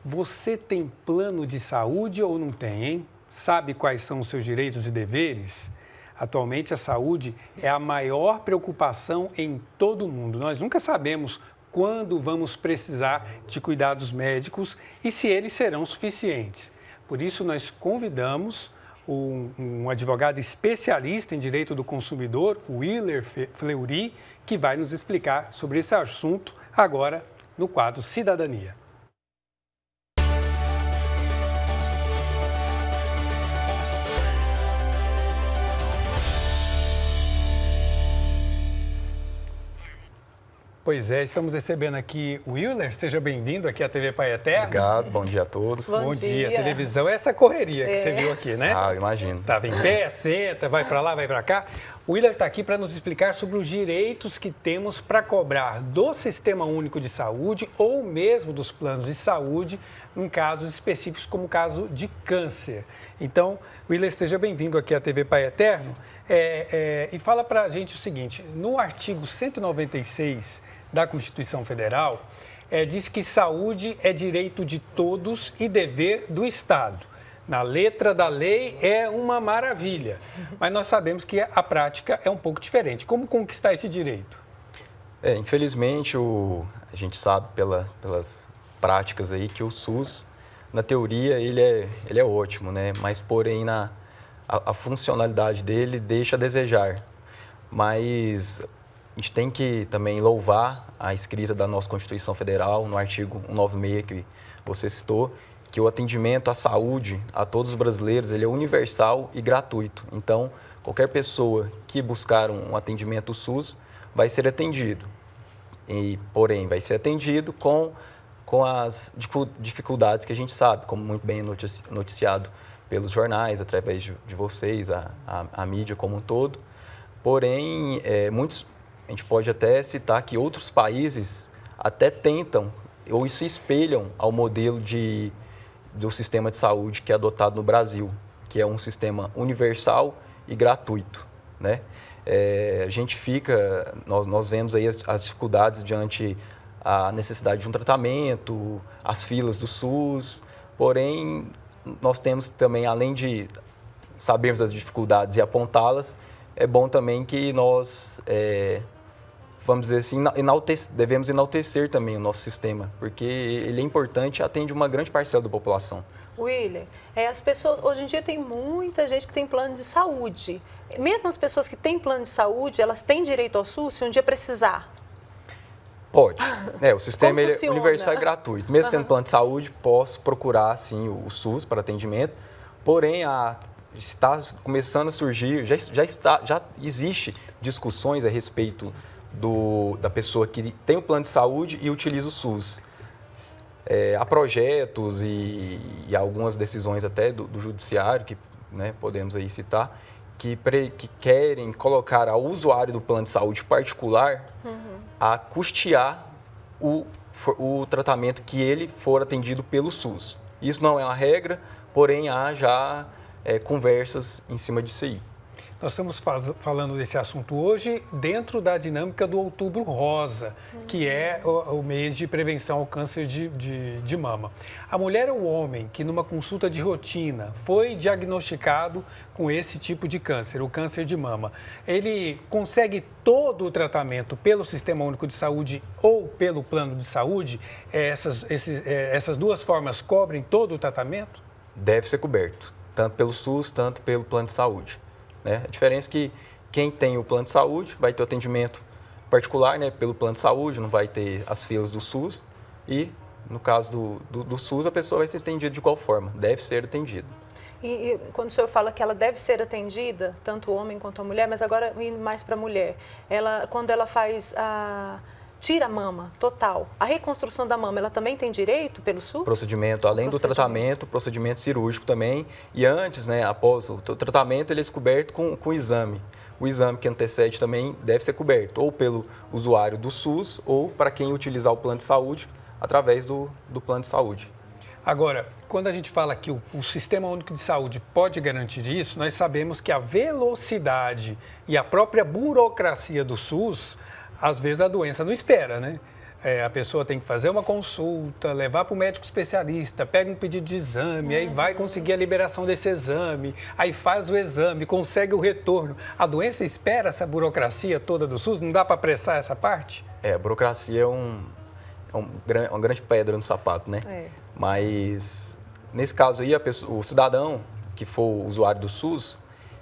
Você tem plano de saúde ou não tem, hein? Sabe quais são os seus direitos e deveres? Atualmente, a saúde é a maior preocupação em todo o mundo. Nós nunca sabemos quando vamos precisar de cuidados médicos e se eles serão suficientes. Por isso, nós convidamos um advogado especialista em direito do consumidor, o Willer Fleury, que vai nos explicar sobre esse assunto agora no quadro Cidadania. Pois é, estamos recebendo aqui o Willer. Seja bem-vindo aqui à TV Pai Eterno. Obrigado, bom dia a todos. Bom dia. Televisão é essa correria que você viu aqui, né? Ah, eu imagino. Tava em pé, senta, vai para lá, vai para cá. O Willer está aqui para nos explicar sobre os direitos que temos para cobrar do Sistema Único de Saúde ou mesmo dos planos de saúde em casos específicos, como o caso de câncer. Então, Willer, seja bem-vindo aqui à TV Pai Eterno. E fala para a gente o seguinte, no artigo 196 da Constituição Federal, diz que saúde é direito de todos e dever do Estado. Na letra da lei é uma maravilha, mas nós sabemos que a prática é um pouco diferente. Como conquistar esse direito? Infelizmente, a gente sabe pelas práticas aí que o SUS, na teoria, ele é ótimo, né? Mas, porém, a funcionalidade dele deixa a desejar. Mas a gente tem que também louvar a escrita da nossa Constituição Federal, no artigo 196 que você citou, que o atendimento à saúde a todos os brasileiros ele é universal e gratuito. Então, qualquer pessoa que buscar um atendimento SUS vai ser atendido. Porém, vai ser atendido com as dificuldades que a gente sabe, como muito bem noticiado pelos jornais, através de vocês, a mídia como um todo. Porém, a gente pode até citar que outros países até tentam ou se espelham ao modelo do sistema de saúde que é adotado no Brasil, que é um sistema universal e gratuito, né? Nós vemos aí as dificuldades diante a necessidade de um tratamento, as filas do SUS, porém, nós temos também, além de sabermos as dificuldades e apontá-las, é bom também que nós, vamos dizer assim, devemos enaltecer também o nosso sistema, porque ele é importante e atende uma grande parcela da população. Willer, as pessoas, hoje em dia tem muita gente que tem plano de saúde. Mesmo as pessoas que têm plano de saúde, elas têm direito ao SUS se um dia precisar? Pode. O sistema ele é universal e gratuito. Mesmo tendo plano de saúde, posso procurar, sim, o SUS para atendimento. Porém, está começando a surgir, já existe discussões a respeito da pessoa que tem o plano de saúde e utiliza o SUS. Há projetos e algumas decisões até do judiciário, que podemos aí citar, que querem colocar ao usuário do plano de saúde particular a custear o tratamento que ele for atendido pelo SUS. Isso não é uma regra, porém há já conversas em cima disso aí. Nós estamos falando desse assunto hoje dentro da dinâmica do Outubro Rosa, que é o mês de prevenção ao câncer de mama. A mulher ou o homem que numa consulta de rotina foi diagnosticado com esse tipo de câncer, o câncer de mama, ele consegue todo o tratamento pelo Sistema Único de Saúde ou pelo plano de saúde? Essas duas formas cobrem todo o tratamento? Deve ser coberto, tanto pelo SUS, tanto pelo plano de saúde. A diferença é que quem tem o plano de saúde vai ter o atendimento particular, pelo plano de saúde, não vai ter as filas do SUS. E, no caso do SUS, a pessoa vai ser atendida de qual forma? Deve ser atendida. E quando o senhor fala que ela deve ser atendida, tanto o homem quanto a mulher, mas agora indo mais para a mulher, quando ela tira a mama total, a reconstrução da mama, ela também tem direito pelo SUS? Procedimento, além do tratamento, procedimento cirúrgico também. E antes, após o tratamento, ele é coberto com o exame. O exame que antecede também deve ser coberto, ou pelo usuário do SUS, ou para quem utilizar o plano de saúde, através do plano de saúde. Agora, quando a gente fala que o Sistema Único de Saúde pode garantir isso, nós sabemos que a velocidade e a própria burocracia do SUS, às vezes a doença não espera, né? a pessoa tem que fazer uma consulta, levar para o médico especialista, pega um pedido de exame, aí vai conseguir a liberação desse exame, aí faz o exame, consegue o retorno. A doença espera essa burocracia toda do SUS? Não dá para apressar essa parte? A burocracia é uma grande pedra no sapato, né? Mas, nesse caso aí, o cidadão que for usuário do SUS,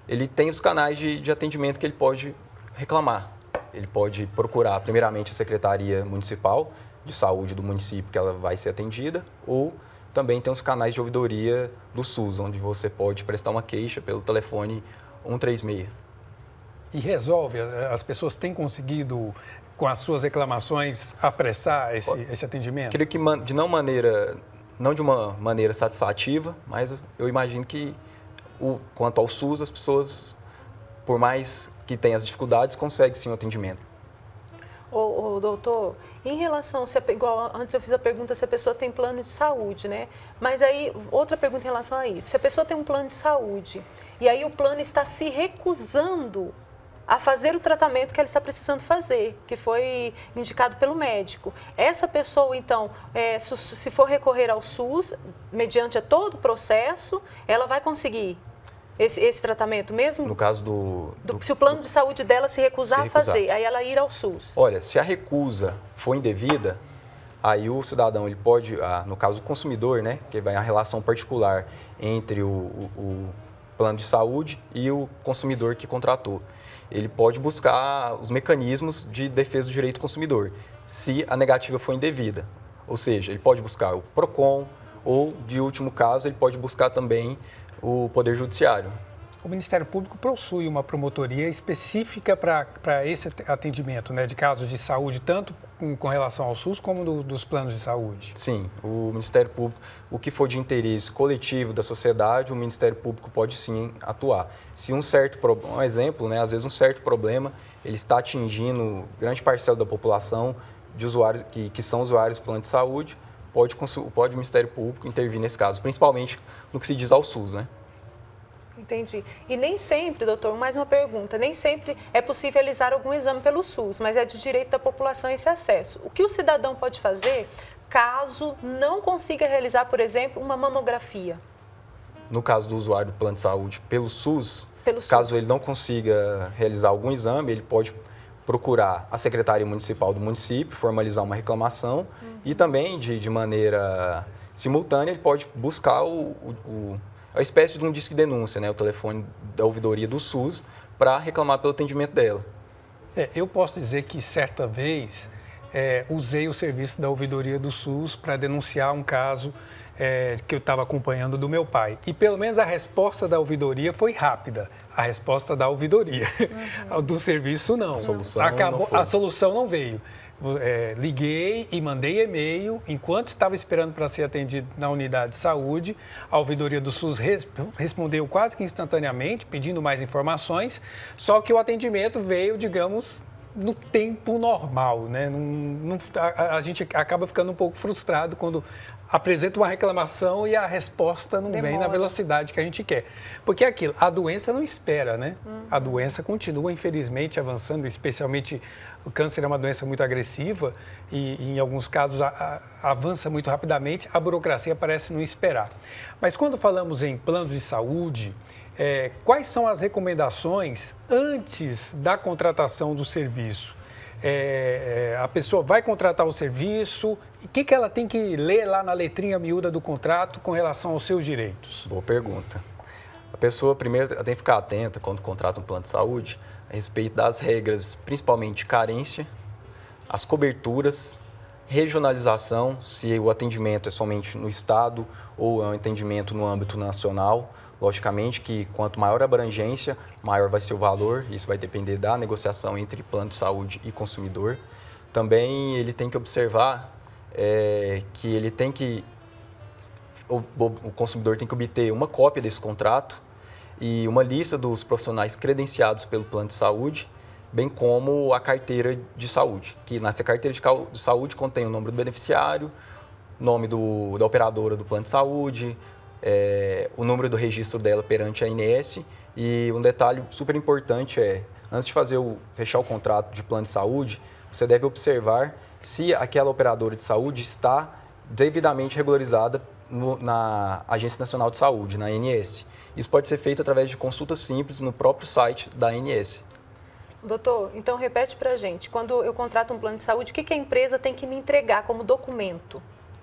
ele tem os canais de atendimento que ele pode reclamar. Ele pode procurar, primeiramente, a Secretaria Municipal de Saúde do município, que ela vai ser atendida, ou também tem os canais de ouvidoria do SUS, onde você pode prestar uma queixa pelo telefone 136. E resolve? As pessoas têm conseguido, com as suas reclamações, apressar esse atendimento? Creio que não de uma maneira satisfativa, mas eu imagino que, quanto ao SUS, as pessoas, por mais que tenham as dificuldades, conseguem sim o atendimento. Doutor, em relação, igual antes eu fiz a pergunta se a pessoa tem plano de saúde, né? Mas aí, outra pergunta em relação a isso. Se a pessoa tem um plano de saúde e aí o plano está se recusando a fazer o tratamento que ela está precisando fazer, que foi indicado pelo médico. Essa pessoa, então, se for recorrer ao SUS, mediante todo o processo, ela vai conseguir esse tratamento mesmo? No caso se o plano de saúde dela se recusar a fazer, aí ela ir ao SUS. Olha, se a recusa for indevida, aí o cidadão, ele pode, no caso o consumidor, né, que vai a relação particular entre o plano de saúde e o consumidor que contratou. Ele pode buscar os mecanismos de defesa do direito do consumidor, se a negativa for indevida. Ou seja, ele pode buscar o PROCON ou, de último caso, ele pode buscar também o Poder Judiciário. O Ministério Público possui uma promotoria específica para esse atendimento, né, de casos de saúde, tanto com relação ao SUS como dos planos de saúde? Sim, o Ministério Público, o que for de interesse coletivo da sociedade, o Ministério Público pode sim atuar. Se um exemplo, né, às vezes um certo problema, ele está atingindo grande parcela da população de usuários que são usuários do plano de saúde, pode o Ministério Público intervir nesse caso, principalmente no que se diz ao SUS, né? Entendi. E nem sempre, doutor, mais uma pergunta, nem sempre é possível realizar algum exame pelo SUS, mas é de direito da população esse acesso. O que o cidadão pode fazer caso não consiga realizar, por exemplo, uma mamografia? No caso do usuário do plano de saúde pelo SUS, caso ele não consiga realizar algum exame, ele pode procurar a Secretaria Municipal do município, formalizar uma reclamação e também, de maneira simultânea, ele pode buscar a espécie de um disque de denúncia, né, o telefone da ouvidoria do SUS, para reclamar pelo atendimento dela. Eu posso dizer que, certa vez, usei o serviço da ouvidoria do SUS para denunciar um caso que eu estava acompanhando do meu pai. E, pelo menos, a resposta da ouvidoria foi rápida. A resposta da ouvidoria. Do serviço, não. A solução não veio. Liguei e mandei e-mail, enquanto estava esperando para ser atendido na unidade de saúde, a ouvidoria do SUS respondeu quase que instantaneamente, pedindo mais informações, só que o atendimento veio, digamos, no tempo normal, né? A gente acaba ficando um pouco frustrado quando apresenta uma reclamação e a resposta não vem na velocidade que a gente quer. Porque é aquilo, a doença não espera, né? A doença continua, infelizmente, avançando, especialmente o câncer é uma doença muito agressiva e em alguns casos, avança muito rapidamente, a burocracia parece não esperar. Mas quando falamos em planos de saúde, quais são as recomendações antes da contratação do serviço? A pessoa vai contratar o serviço, o que ela tem que ler lá na letrinha miúda do contrato com relação aos seus direitos? Boa pergunta. A pessoa, primeiro, tem que ficar atenta quando contrata um plano de saúde a respeito das regras, principalmente de carência, as coberturas, regionalização, se o atendimento é somente no estado ou é um atendimento no âmbito nacional. Logicamente que quanto maior a abrangência, maior vai ser o valor, isso vai depender da negociação entre plano de saúde e consumidor. Também ele tem que observar que ele tem que, o consumidor tem que obter uma cópia desse contrato e uma lista dos profissionais credenciados pelo plano de saúde, bem como a carteira de saúde, que nessa carteira de saúde contém o nome do beneficiário, nome da operadora do plano de saúde, o número do registro dela perante a ANS e um detalhe super importante antes de fechar o contrato de plano de saúde, você deve observar se aquela operadora de saúde está devidamente regularizada na Agência Nacional de Saúde, na ANS. Isso pode ser feito através de consultas simples no próprio site da ANS. Doutor, então repete para a gente, quando eu contrato um plano de saúde, o que a empresa tem que me entregar como documento?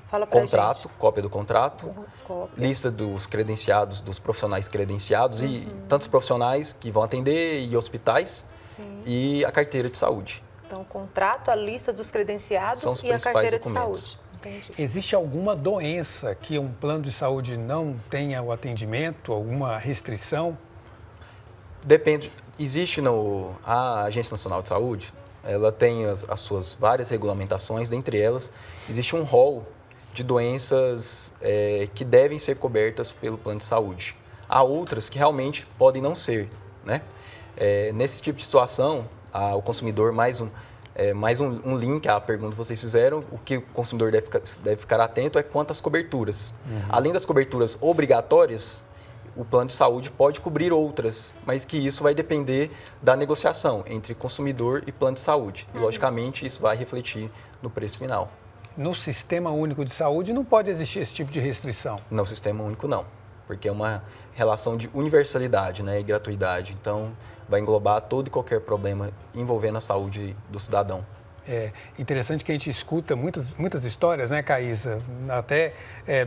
Fala pra Contrato, gente. cópia do contrato, Cópia. lista dos credenciados, dos profissionais credenciados e tantos profissionais que vão atender e hospitais. Sim. E a carteira de saúde. Então, o contrato, a lista dos credenciados São os e a principais carteira de documentos. saúde. Entendi. Existe alguma doença que um plano de saúde não tenha o atendimento, alguma restrição? Depende. Existe a Agência Nacional de Saúde, ela tem as suas várias regulamentações, dentre elas existe um rol de doenças que devem ser cobertas pelo plano de saúde. Há outras que realmente podem não ser, né? Nesse tipo de situação, o consumidor, mais um link à pergunta que vocês fizeram, o que o consumidor deve ficar atento é quanto às coberturas. Além das coberturas obrigatórias, o plano de saúde pode cobrir outras, mas que isso vai depender da negociação entre consumidor e plano de saúde. E, logicamente, isso vai refletir no preço final. No Sistema Único de Saúde não pode existir esse tipo de restrição? No Sistema Único, não, porque é uma relação de universalidade, né, e gratuidade. Então, vai englobar todo e qualquer problema envolvendo a saúde do cidadão. É interessante que a gente escuta muitas histórias, né, Caísa, até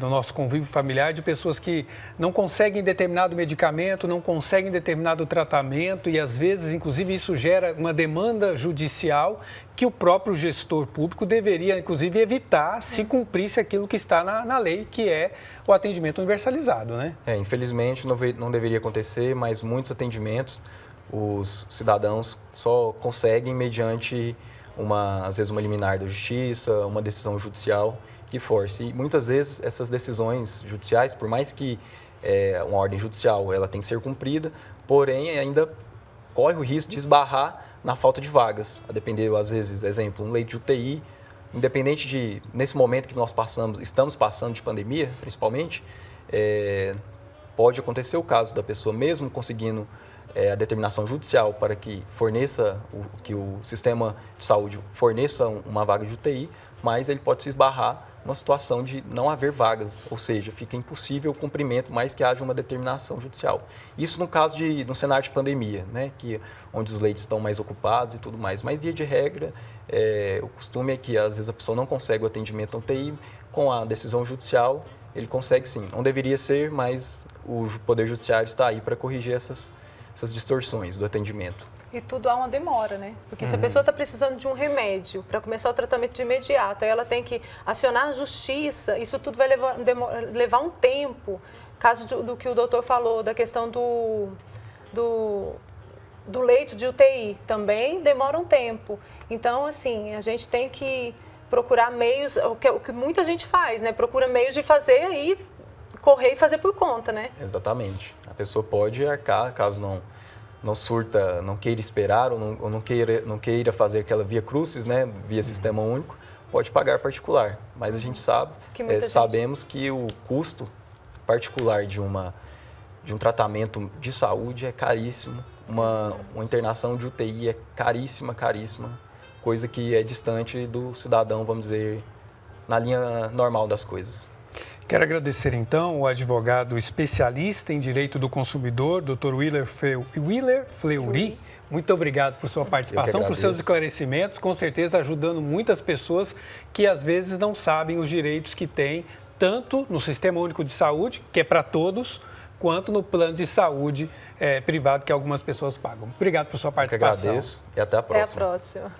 no nosso convívio familiar, de pessoas que não conseguem determinado medicamento, não conseguem determinado tratamento e, às vezes, inclusive, isso gera uma demanda judicial que o próprio gestor público deveria, inclusive, evitar se cumprisse aquilo que está na lei, que é o atendimento universalizado, né? Infelizmente, não deveria acontecer, mas muitos atendimentos os cidadãos só conseguem mediante às vezes uma liminar da justiça, uma decisão judicial que force. E muitas vezes essas decisões judiciais, por mais que uma ordem judicial ela tem que ser cumprida, porém ainda corre o risco de esbarrar na falta de vagas. A depender, às vezes, exemplo, um leito de UTI, independente de, nesse momento que nós estamos passando de pandemia, principalmente, pode acontecer o caso da pessoa, mesmo conseguindo a determinação judicial para que que o sistema de saúde forneça uma vaga de UTI, mas ele pode se esbarrar numa situação de não haver vagas, ou seja, fica impossível o cumprimento, mais que haja uma determinação judicial. Isso no cenário de pandemia, né, onde os leitos estão mais ocupados e tudo mais, mas via de regra, o costume é que às vezes a pessoa não consegue o atendimento na UTI, com a decisão judicial ele consegue sim. Não deveria ser, mas o Poder Judiciário está aí para corrigir essas distorções do atendimento. E tudo há uma demora, né? Porque se a pessoa está precisando de um remédio para começar o tratamento de imediato, aí ela tem que acionar a justiça, isso tudo vai levar um tempo. Caso do que o doutor falou, da questão do leito de UTI, também demora um tempo. Então, assim, a gente tem que procurar meios, o que muita gente faz, né? Procura meios de fazer aí, correr e fazer por conta, né? Exatamente. A pessoa pode arcar, caso não surta, não queira esperar ou não queira fazer aquela via crucis, né, via sistema único, pode pagar particular. Mas a gente sabemos que o custo particular de um tratamento de saúde é caríssimo, uma internação de UTI é caríssima, coisa que é distante do cidadão, vamos dizer, na linha normal das coisas. Quero agradecer, então, o advogado especialista em direito do consumidor, Dr. Willer Fleury. Muito obrigado por sua participação, por seus esclarecimentos, com certeza ajudando muitas pessoas que, às vezes, não sabem os direitos que têm, tanto no Sistema Único de Saúde, que é para todos, quanto no plano de saúde privado que algumas pessoas pagam. Obrigado por sua participação. Eu que agradeço e até a próxima. Até a próxima.